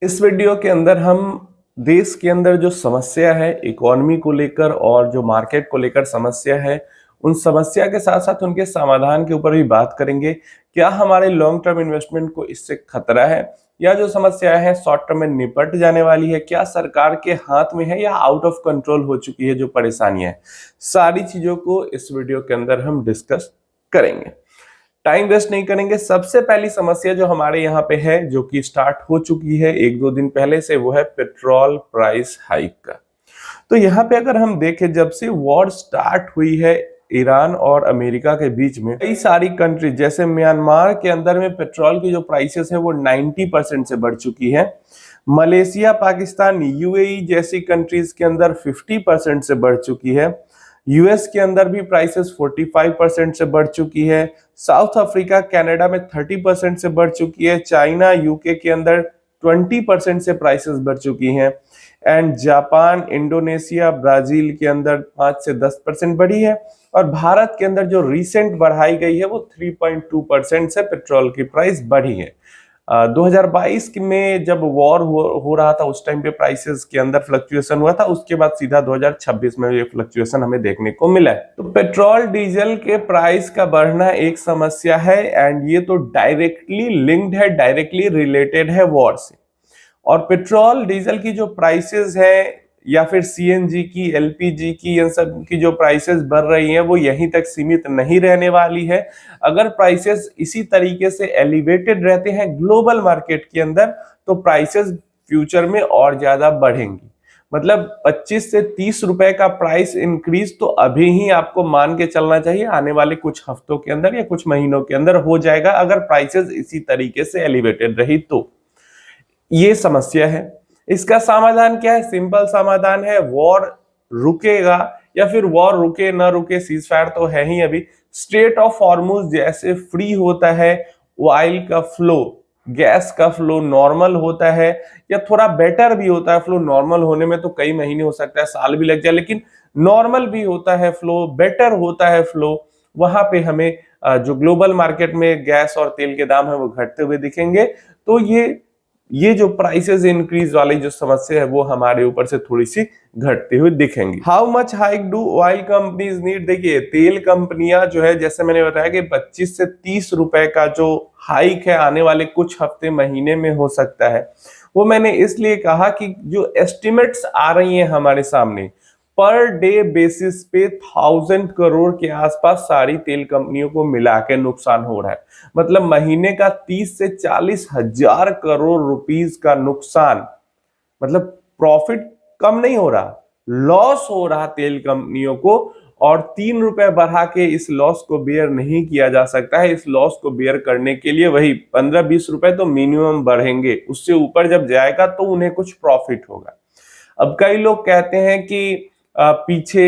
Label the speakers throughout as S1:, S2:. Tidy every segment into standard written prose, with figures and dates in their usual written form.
S1: इस वीडियो के अंदर हम देश के अंदर जो समस्या है इकोनॉमी को लेकर और जो मार्केट को लेकर समस्या है, उन समस्या के साथ साथ उनके समाधान के ऊपर भी बात करेंगे। क्या हमारे लॉन्ग टर्म इन्वेस्टमेंट को इससे खतरा है या जो समस्या है शॉर्ट टर्म में निपट जाने वाली है? क्या सरकार के हाथ में है या आउट ऑफ कंट्रोल हो चुकी है जो परेशानियां है? सारी चीजों को इस वीडियो के अंदर हम डिस्कस करेंगे। टाइम वेस्ट नहीं करेंगे। सबसे पहली समस्या जो हमारे यहाँ पे है, जो कि स्टार्ट हो चुकी है एक दो दिन पहले से, वो है पेट्रोल प्राइस हाइक का। तो यहाँ पे अगर हम देखें, जब से वॉर स्टार्ट हुई है ईरान और अमेरिका के बीच में, कई सारी कंट्री जैसे म्यांमार के अंदर में पेट्रोल की जो प्राइसेस है वो 90% से बढ़ चुकी है। मलेशिया, पाकिस्तान, यूएई जैसी कंट्रीज के अंदर 50% से बढ़ चुकी है। यूएस के अंदर भी प्राइसेस 45% से बढ़ चुकी है। साउथ अफ्रीका, कनाडा में 30% से बढ़ चुकी है। चाइना, यूके के अंदर 20% से प्राइसेस बढ़ चुकी हैं। एंड जापान, इंडोनेशिया, ब्राजील के अंदर 5 से 10% बढ़ी है। और भारत के अंदर जो रिसेंट बढ़ाई गई है वो 3.2% से पेट्रोल की प्राइस बढ़ी है। 2022 में जब वॉर हो रहा था उस टाइम पे प्राइसेस के अंदर फ्लक्चुएशन हुआ था, उसके बाद सीधा 2026 में ये फ्लक्चुएशन हमें देखने को मिला है। तो पेट्रोल डीजल के प्राइस का बढ़ना एक समस्या है एंड ये तो डायरेक्टली लिंक्ड है, डायरेक्टली रिलेटेड है वॉर से। और पेट्रोल डीजल की जो प्राइसेस है या फिर सीएनजी की, एलपीजी की, इन सब की जो प्राइसेस बढ़ रही हैं वो यहीं तक सीमित नहीं रहने वाली है। अगर प्राइसेस इसी तरीके से एलिवेटेड रहते हैं ग्लोबल मार्केट के अंदर, तो प्राइसेस फ्यूचर में और ज्यादा बढ़ेंगी। मतलब 25 से 30 रुपए का प्राइस इंक्रीज तो अभी ही आपको मान के चलना चाहिए, आने वाले कुछ हफ्तों के अंदर या कुछ महीनों के अंदर हो जाएगा अगर प्राइसेस इसी तरीके से एलिवेटेड रही तो। ये समस्या है। इसका समाधान क्या है? सिंपल समाधान है, वॉर रुकेगा या फिर वॉर रुके ना रुके, सीज फायर तो है ही अभी। स्ट्रेट ऑफ हॉर्मुज जैसे फ्री होता है, ऑयल का फ्लो, गैस का फ्लो नॉर्मल होता है या थोड़ा बेटर भी होता है। फ्लो नॉर्मल होने में तो कई महीने हो सकता है, साल भी लग जाए, लेकिन नॉर्मल भी होता है फ्लो, बेटर होता है फ्लो। वहां पे हमें जो ग्लोबल मार्केट में गैस और तेल के दाम है वो घटते हुए दिखेंगे। तो ये जो प्राइसेस इंक्रीज वाली जो समस्या है वो हमारे ऊपर से थोड़ी सी घटते हुए दिखेंगी। How much hike do oil companies need? देखिए, तेल कंपनियां जो है, जैसे मैंने बताया कि 25 से 30 रुपए का जो हाइक है आने वाले कुछ हफ्ते महीने में हो सकता है। वो मैंने इसलिए कहा कि जो एस्टिमेट्स आ रही हैं हमारे सामने, पर डे बेसिस पे 1000 करोड़ के आसपास सारी तेल कंपनियों को मिला के नुकसान हो रहा है। मतलब महीने का 30 से 40 हजार करोड़ रुपीस का नुकसान। मतलब प्रॉफिट कम नहीं हो रहा, लॉस हो रहा तेल कंपनियों को। और 3 रुपए बढ़ा के इस लॉस को बेयर नहीं किया जा सकता है। इस लॉस को बेयर करने के लिए वही 15-20 रुपए तो मिनिमम बढ़ेंगे, उससे ऊपर जब जाएगा तो उन्हें कुछ प्रॉफिट होगा। अब कई लोग कहते हैं कि पीछे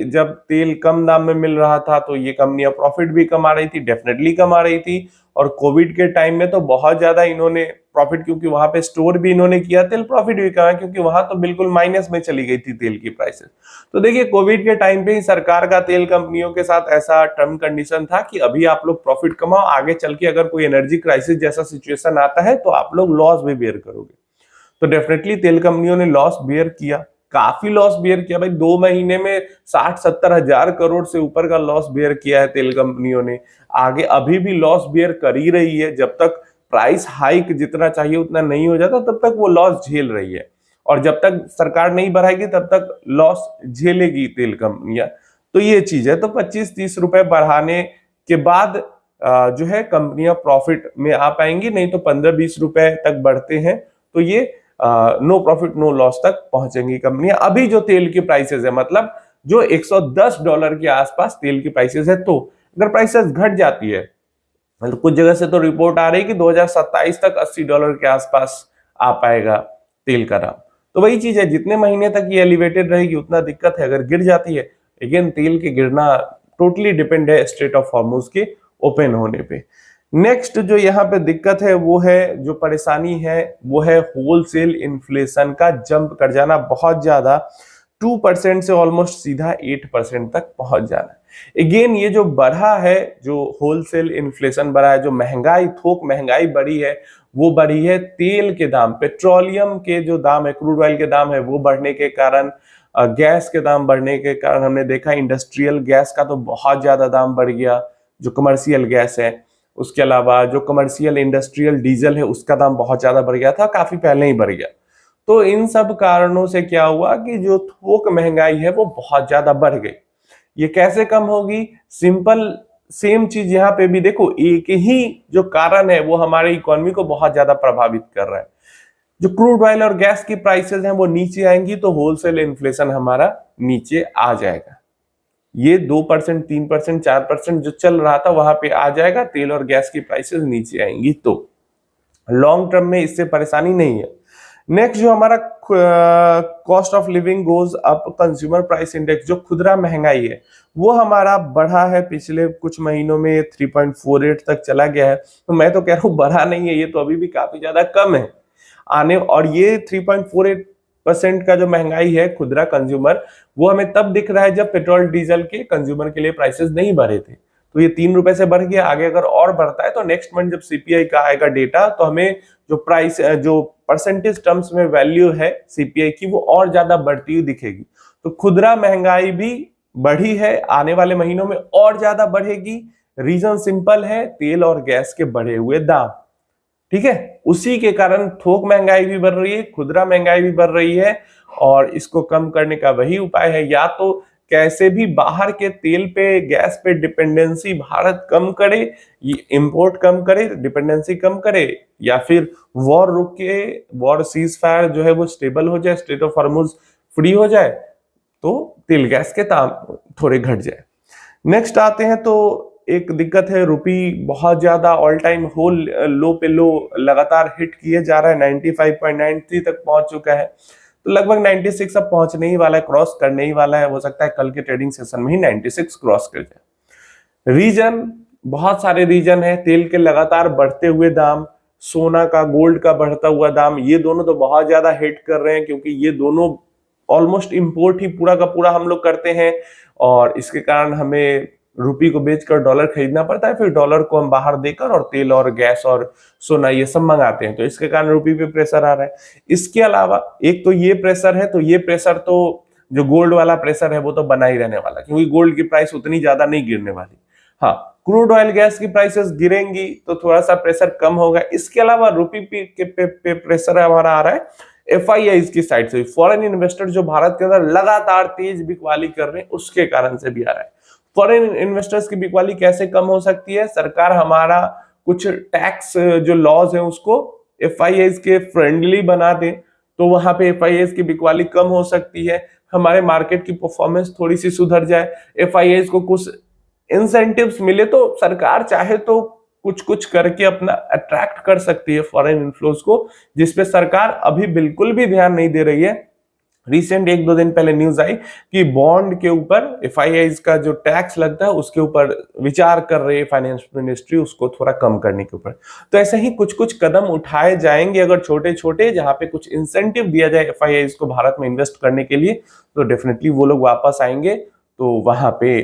S1: जब तेल कम दाम में मिल रहा था तो ये कंपनियां प्रॉफिट भी कमा रही थी, डेफिनेटली कमा रही थी। और कोविड के टाइम में तो बहुत ज्यादा इन्होंने प्रॉफिट, क्योंकि वहां पे स्टोर भी इन्होंने किया, तेल प्रॉफिट भी कमाया, क्योंकि वहां तो बिल्कुल माइनस में चली गई थी तेल की प्राइसेस। तो देखिए, कोविड के टाइम पे ही सरकार का तेल कंपनियों के साथ ऐसा टर्म कंडीशन था कि अभी आप लोग प्रॉफिट कमाओ, आगे चल के अगर कोई एनर्जी क्राइसिस जैसा सिचुएशन आता है तो आप लोग लॉस भी बेयर करोगे। तो डेफिनेटली तेल कंपनियों ने लॉस बेयर किया, काफी लॉस बेयर किया भाई। 2 महीने में 60-70 हजार करोड़ से ऊपर का लॉस बेयर किया है तेल कंपनियों ने। आगे अभी भी लॉस बेयर कर ही रही है। जब तक प्राइस हाइक जितना चाहिए उतना नहीं हो जाता तब तक वो लॉस झेल रही है। और जब तक सरकार नहीं बढ़ाएगी तब तक लॉस झेलेगी तेल कंपनियां। तो ये चीज है। तो 25-30 रुपए बढ़ाने के बाद जो है कंपनियां प्रॉफिट में आ पाएंगी, नहीं तो 15-20 रुपए तक बढ़ते हैं तो ये नो प्रॉफिट नो लॉस तक पहुंचेंगी कंपनियां। अभी जो तेल की प्राइसेस है, मतलब जो $110 के आसपास तेल की प्राइसेस है, तो अगर प्राइसेस घट जाती है, मतलब कुछ जगह से तो रिपोर्ट आ रही है कि 2027 तक $80 के आसपास आ पाएगा तेल का दाम। तो वही चीज है, जितने महीने तक ये एलिवेटेड रहेगी उतना दिक्कत है। अगर गिर जाती है, अगेन तेल के गिरना टोटली डिपेंड है स्ट्रेट ऑफ हॉर्मुज के ओपन होने पे। नेक्स्ट जो यहाँ पे दिक्कत है वो है, जो परेशानी है वो है होलसेल इन्फ्लेशन का जंप कर जाना बहुत ज्यादा। 2% से ऑलमोस्ट सीधा 8% तक पहुंच जाना। अगेन ये जो बढ़ा है, जो होलसेल इन्फ्लेशन बढ़ा है, जो महंगाई, थोक महंगाई बढ़ी है, वो बढ़ी है तेल के दाम, पेट्रोलियम के जो दाम है, क्रूड ऑयल के दाम है वो बढ़ने के कारण, गैस के दाम बढ़ने के कारण हमने देखा इंडस्ट्रियल गैस का तो बहुत ज्यादा दाम बढ़ गया, जो कमर्शियल गैस है। उसके अलावा जो कमर्शियल इंडस्ट्रियल डीजल है उसका दाम बहुत ज्यादा बढ़ गया था, काफी पहले ही बढ़ गया। तो इन सब कारणों से क्या हुआ कि जो थोक महंगाई है वो बहुत ज्यादा बढ़ गई। ये कैसे कम होगी? सिंपल, सेम चीज यहाँ पे भी देखो, एक ही जो कारण है वो हमारे इकोनॉमी को बहुत ज्यादा प्रभावित कर रहा है। जो क्रूड ऑयल और गैस की प्राइसेस हैं वो नीचे आएंगी तो होलसेल इन्फ्लेशन हमारा नीचे आ जाएगा। ये 2%, 3%, 4% जो चल रहा था वहां पे आ जाएगा, तेल और गैस की प्राइसेस नीचे आएंगी तो लॉन्ग टर्म में इससे परेशानी नहीं है। नेक्स्ट जो हमारा cost of living goes up, consumer price index, जो खुदरा महंगाई है वो हमारा बढ़ा है, पिछले कुछ महीनों में 3.48 तक चला गया है। तो मैं तो कह रहा हूँ बढ़ा नहीं है, ये तो अभी भी काफी ज्यादा कम है आने। और ये 3.48% का जो महंगाई है खुदरा कंज्यूमर, वो हमें तब दिख रहा है जब पेट्रोल डीजल के कंज्यूमर के लिए प्राइसेस नहीं बढ़े थे। तो ये 3 रुपए से बढ़ गया, आगे अगर और बढ़ता है तो नेक्स्ट मंथ जब सीपीआई का आएगा डेटा तो हमें जो प्राइस, जो परसेंटेज टर्म्स में वैल्यू है सीपीआई की, वो और ज्यादा बढ़ती हुई दिखेगी। तो खुदरा महंगाई भी बढ़ी है, आने वाले महीनों में और ज्यादा बढ़ेगी। रीजन सिंपल है, तेल और गैस के बढ़े हुए दाम। ठीक है, उसी के कारण थोक महंगाई भी बढ़ रही है, खुदरा महंगाई भी बढ़ रही है। और इसको कम करने का वही उपाय है, या तो कैसे भी बाहर के तेल पे, गैस पे डिपेंडेंसी भारत कम करे, इंपोर्ट कम करे, डिपेंडेंसी कम करे, या फिर वॉर रुक के, वॉर सीज फायर जो है वो स्टेबल हो जाए, स्ट्रेट ऑफ हॉर्मुज फ्री हो जाए तो तेल गैस के दाम थोड़े घट जाए। नेक्स्ट आते हैं तो एक दिक्कत है, रुपी बहुत ज्यादा ऑल टाइम होल लो पे लो लगातार हिट किए जा रहा है, 95.93 तक पहुंच चुका है। तो लगभग 96 अब पहुंचने ही वाला है, क्रॉस करने ही वाला है। हो सकता है कल के ट्रेडिंग सेशन में ही 96 क्रॉस कर जाए। रीजन, बहुत सारे रीजन है, तेल के लगातार बढ़ते हुए दाम, सोना का, गोल्ड का बढ़ता हुआ दाम, ये दोनों तो बहुत ज्यादा हिट कर रहे हैं क्योंकि ये दोनों ऑलमोस्ट इंपोर्ट ही पूरा का पूरा हम लोग करते हैं और इसके कारण हमें रुपी को बेचकर डॉलर खरीदना पड़ता है, फिर डॉलर को हम बाहर देकर और तेल और गैस और सोना ये सब मंगाते हैं, तो इसके कारण रुपी पे प्रेशर आ रहा है। इसके अलावा एक तो ये प्रेशर है, तो ये प्रेशर तो जो गोल्ड वाला प्रेशर है वो तो बना ही रहने वाला, क्योंकि गोल्ड की प्राइस उतनी ज्यादा नहीं गिरने वाली। हाँ, क्रूड ऑयल गैस की प्राइसेस गिरेंगी तो थोड़ा सा प्रेशर कम होगा। इसके अलावा रुपी पे प्रेशर हमारा आ रहा है एफआईआईज की साइड से, फॉरेन इन्वेस्टर जो भारत के अंदर लगातार तेज बिकवाली कर रहे हैं उसके कारण से भी आ रहा है। फॉरेन इन्वेस्टर्स की बिकवाली कैसे कम हो सकती है? सरकार हमारा कुछ टैक्स जो लॉज है उसको एफआईआईज के फ्रेंडली बना दे तो वहां पे एफआईआईज की बिकवाली कम हो सकती है, हमारे मार्केट की परफॉर्मेंस थोड़ी सी सुधर जाए, एफआईआईज को कुछ इंसेंटिव्स मिले तो सरकार चाहे तो कुछ कुछ करके अपना अट्रैक्ट कर सकती है फॉरेन इन्फ्लोज को, जिसपे सरकार अभी बिल्कुल भी ध्यान नहीं दे रही है। रिसेंट 1-2 दिन पहले न्यूज आई कि बॉन्ड के ऊपर एफआईआईज का जो टैक्स लगता है उसके ऊपर विचार कर रही है फाइनेंस मिनिस्ट्री, उसको थोड़ा कम करने के ऊपर। तो ऐसे ही कुछ कुछ कदम उठाए जाएंगे अगर छोटे छोटे, जहां पे कुछ इंसेंटिव दिया जाए एफआईआईज को भारत में इन्वेस्ट करने के लिए, तो डेफिनेटली वो लोग वापस आएंगे, तो वहां पे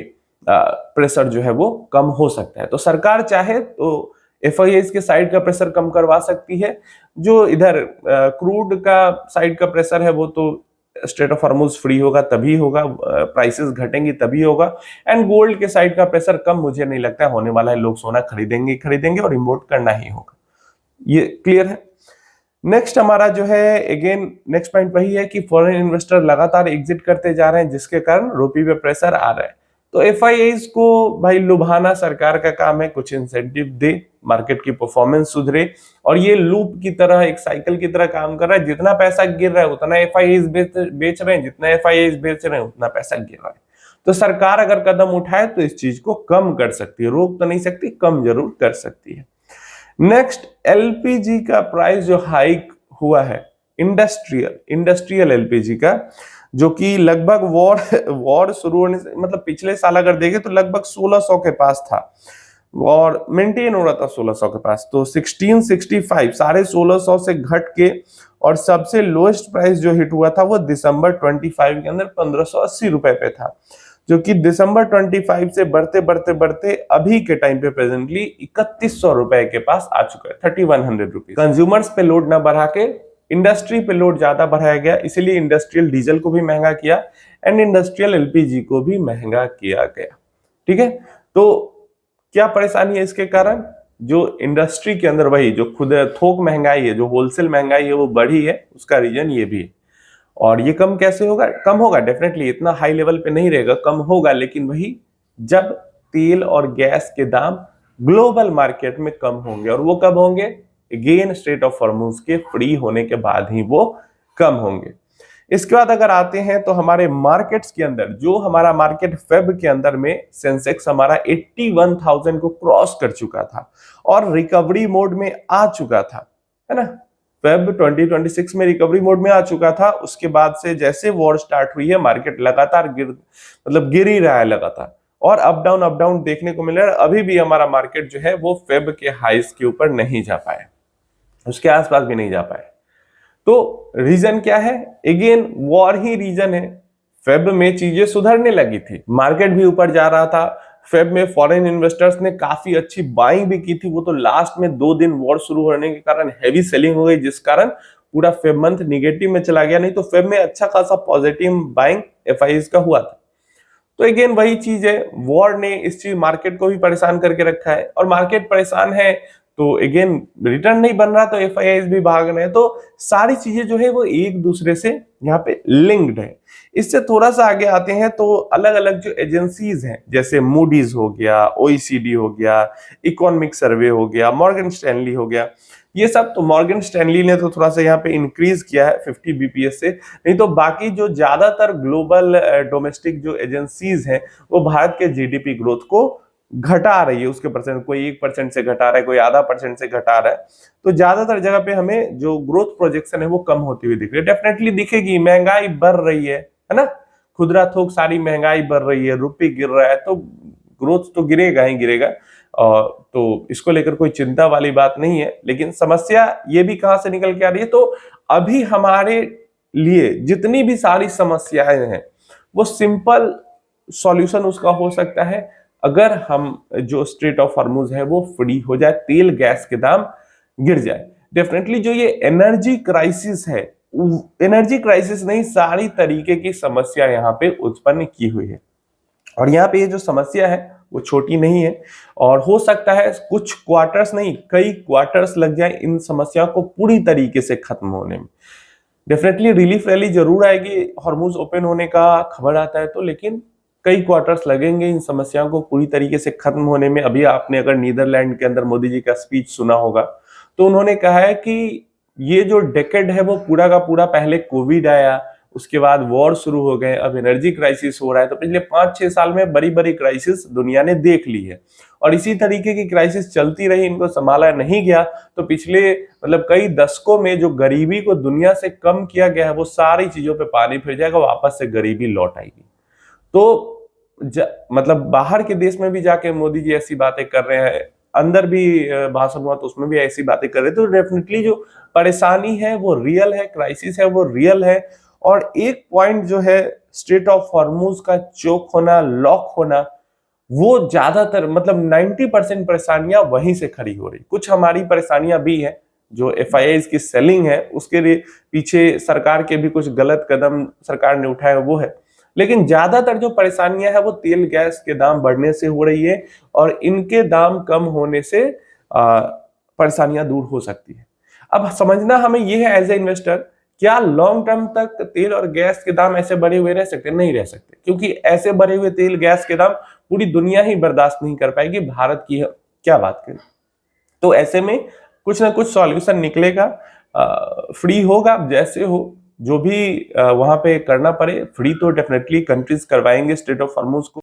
S1: प्रेशर जो है वो कम हो सकता है। तो सरकार चाहे तो एफआईआईज के साइड का प्रेशर कम करवा सकती है। जो इधर क्रूड का साइड का प्रेशर है वो तो स्ट्रेट ऑफ हॉर्मुज फ्री होगा तभी होगा, प्राइसेस घटेंगी तभी होगा। एंड गोल्ड के साइड का प्रेशर कम मुझे नहीं लगता है होने वाला है, लोग सोना खरीदेंगे और इंपोर्ट करना ही होगा। ये क्लियर है। नेक्स्ट हमारा जो है, अगेन नेक्स्ट पॉइंट वही है कि फॉरेन इन्वेस्टर लगातार एग्जिट करते जा रहे हैं जिसके कारण रुपये पे प्रेशर आ रहा है। तो एफआईआईज को भाई लुभाना सरकार का काम है, कुछ इंसेंटिव दे, मार्केट की परफॉर्मेंस सुधरे, और ये लूप की तरह, एक साइकिल की तरह काम कर रहा है। जितना पैसा गिर रहा है उतना एफआईआईज बेच रहे हैं, जितना एफआईआईज बेच रहे हैं उतना पैसा गिर रहा है। तो सरकार अगर कदम उठाए तो इस चीज को कम कर सकती है, रोक तो नहीं सकती, कम जरूर कर सकती है। नेक्स्ट, एलपीजी का प्राइस जो हाइक हुआ है, इंडस्ट्रियल एलपीजी का, जो कि लगभग वॉर शुरू होने से, मतलब पिछले साल अगर देखें तो लगभग 1600 के पास था और मेंटेन हो रहा था 1600 के पास, तो 1665, 1650 से घट के, और सबसे लोएस्ट प्राइस जो हिट हुआ था वो दिसंबर 25 के अंदर 1580 रुपए पे था। जो कि दिसंबर 25 से बढ़ते बढ़ते बढ़ते अभी के टाइम पे प्रेजेंटली 3100 रुपए के पास आ चुका है, 3100 रुपीज। कंज्यूमर्स पे लोड ना बढ़ा के इंडस्ट्री पे लोड ज्यादा बढ़ाया गया, इसीलिए इंडस्ट्रियल डीजल को भी महंगा किया एंड इंडस्ट्रियल एलपीजी को भी महंगा किया गया। ठीक है, तो क्या परेशानी है इसके कारण? जो इंडस्ट्री के अंदर वही जो खुद थोक महंगाई है, जो होलसेल महंगाई है वो बढ़ी है, उसका रीजन ये भी है। और ये कम कैसे होगा? कम होगा डेफिनेटली, इतना हाई लेवल पे नहीं रहेगा, कम होगा, लेकिन वही जब तेल और गैस के दाम ग्लोबल मार्केट में कम होंगे। और वो कब होंगे? अगेन स्ट्रेट ऑफ हॉर्मुज के फ्री होने के बाद ही वो कम होंगे। इसके बाद अगर आते हैं तो हमारे मार्केट्स के अंदर, जो हमारा मार्केट फेब के अंदर में सेंसेक्स हमारा 81,000 को क्रॉस कर चुका था और रिकवरी मोड में आ चुका था, है ना। फेब 2026 में रिकवरी मोड में आ चुका था। उसके बाद से जैसे वॉर स्टार्ट हुई है, मार्केट लगातार गिर ही रहा है लगातार, और अप डाउन देखने को मिल रहा है। अभी भी हमारा मार्केट जो है वो फेब के हाइस के ऊपर नहीं जा पाया, उसके आसपास भी नहीं जा पाए। तो रीजन क्या है? अगेन वॉर ही रीजन है। फेब में चीजें सुधरने लगी थी, मार्केट भी ऊपर जा रहा था। फेब में फॉरेन इन्वेस्टर्स ने काफी अच्छी बाइंग भी की थी। वो तो लास्ट में 2 दिन वॉर शुरू होने के कारण हैवी सेलिंग हो गई, जिस कारण पूरा फेब मंथ निगेटिव में चला गया। नहीं तो फेब में अच्छा खासा पॉजिटिव बाइंग एफआईज का हुआ था। तो अगेन वही चीज है, वॉर ने इस चीज मार्केट को भी परेशान करके रखा है, और मार्केट परेशान है तो अगेन रिटर्न नहीं बन रहा तो एफआईआईज भी भाग रहे हैं। तो सारी चीजें जो है वो एक दूसरे से यहाँ पे लिंक्ड है। इससे थोड़ा सा आगे आते हैं तो अलग अलग जो एजेंसीज हैं, जैसे मूडीज हो गया, ओईसीडी हो गया, इकोनॉमिक सर्वे हो गया, मॉर्गन स्टैनली हो गया, ये सब। तो मॉर्गन स्टैनली ने तो थोड़ा सा यहाँ पे इंक्रीज किया है 50 बीपीएस से, नहीं तो बाकी जो ज्यादातर ग्लोबल डोमेस्टिक जो एजेंसीज हैं वो भारत के जीडीपी ग्रोथ को घटा रही है। उसके परसेंट, कोई 1% से घटा रहा है, कोई आधा % से घटा रहा है। तो ज्यादातर जगह पे हमें जो ग्रोथ प्रोजेक्शन है वो कम होती हुई दिख रही है। डेफिनेटली दिखेगी, महंगाई बढ़ रही है ना, खुदरा थोक सारी महंगाई बढ़ रही है, रुपये गिर रहा है, तो ग्रोथ तो गिरेगा ही गिरेगा। और तो इसको लेकर कोई चिंता वाली बात नहीं है। लेकिन समस्या ये भी कहां से निकल के आ रही है? तो अभी हमारे लिए जितनी भी सारी समस्याएं हैं वो सिंपल सॉल्यूशन उसका हो सकता है अगर हम जो स्ट्रेट ऑफ हॉर्मुज है वो फ्री हो जाए, तेल गैस के दाम गिर जाए। डेफिनेटली जो ये एनर्जी क्राइसिस है, एनर्जी क्राइसिस नहीं, सारी तरीके की समस्या यहाँ पे उत्पन्न की हुई है। और यहाँ पे ये जो समस्या है वो छोटी नहीं है, और हो सकता है कुछ क्वार्टर्स नहीं, कई क्वार्टर्स लग जाए इन समस्या को पूरी तरीके से खत्म होने में। डेफिनेटली रिलीफ रैली जरूर आएगी हॉर्मुज ओपन होने का खबर आता है तो, लेकिन कई क्वार्टर्स लगेंगे इन समस्याओं को पूरी तरीके से खत्म होने में। अभी आपने अगर नीदरलैंड के अंदर मोदी जी का स्पीच सुना होगा तो उन्होंने कहा है कि ये जो डेकेड है वो पूरा का पूरा, पहले कोविड आया, उसके बाद वॉर शुरू हो गए, अब एनर्जी क्राइसिस हो रहा है। तो पिछले 5-6 साल में बड़ी बड़ी क्राइसिस दुनिया ने देख ली है, और इसी तरीके की क्राइसिस चलती रही, इनको संभाला नहीं गया तो पिछले मतलब कई दशकों में जो गरीबी को दुनिया से कम किया गया है वो सारी चीजों पे पानी फिर जाएगा, वापस से गरीबी लौट आएगी। तो मतलब बाहर के देश में भी जाके मोदी जी ऐसी बातें कर रहे हैं, अंदर भी भाषण हुआ तो उसमें भी ऐसी बातें कर रहे हैं। तो डेफिनेटली जो परेशानी है वो रियल है, क्राइसिस है वो रियल है। और एक पॉइंट जो है स्ट्रेट ऑफ हॉर्मुज का चोक होना, लॉक होना, वो ज्यादातर मतलब 90% परेशानियां वहीं से खड़ी हो रही। कुछ हमारी परेशानियां भी हैं, जो एफआईआईज की सेलिंग है उसके लिए पीछे सरकार के भी कुछ गलत कदम सरकार ने उठाए वो है, लेकिन ज्यादातर जो परेशानियां है वो तेल गैस के दाम बढ़ने से हो रही है, और इनके दाम कम होने से परेशानियां दूर हो सकती है। अब समझना हमें यह है एज ए इन्वेस्टर, क्या लॉन्ग टर्म तक तेल और गैस के दाम ऐसे बढ़े हुए रह सकते? नहीं रह सकते, क्योंकि ऐसे बढ़े हुए तेल गैस के दाम पूरी दुनिया ही बर्दाश्त नहीं कर पाएगी, भारत की क्या बात करें। तो ऐसे में कुछ ना कुछ सॉल्यूशन निकलेगा, फ्री होगा, जैसे हो जो भी वहां पे करना पड़े फ्री तो डेफिनेटली कंट्रीज करवाएंगे स्ट्रेट ऑफ हॉर्मुज को।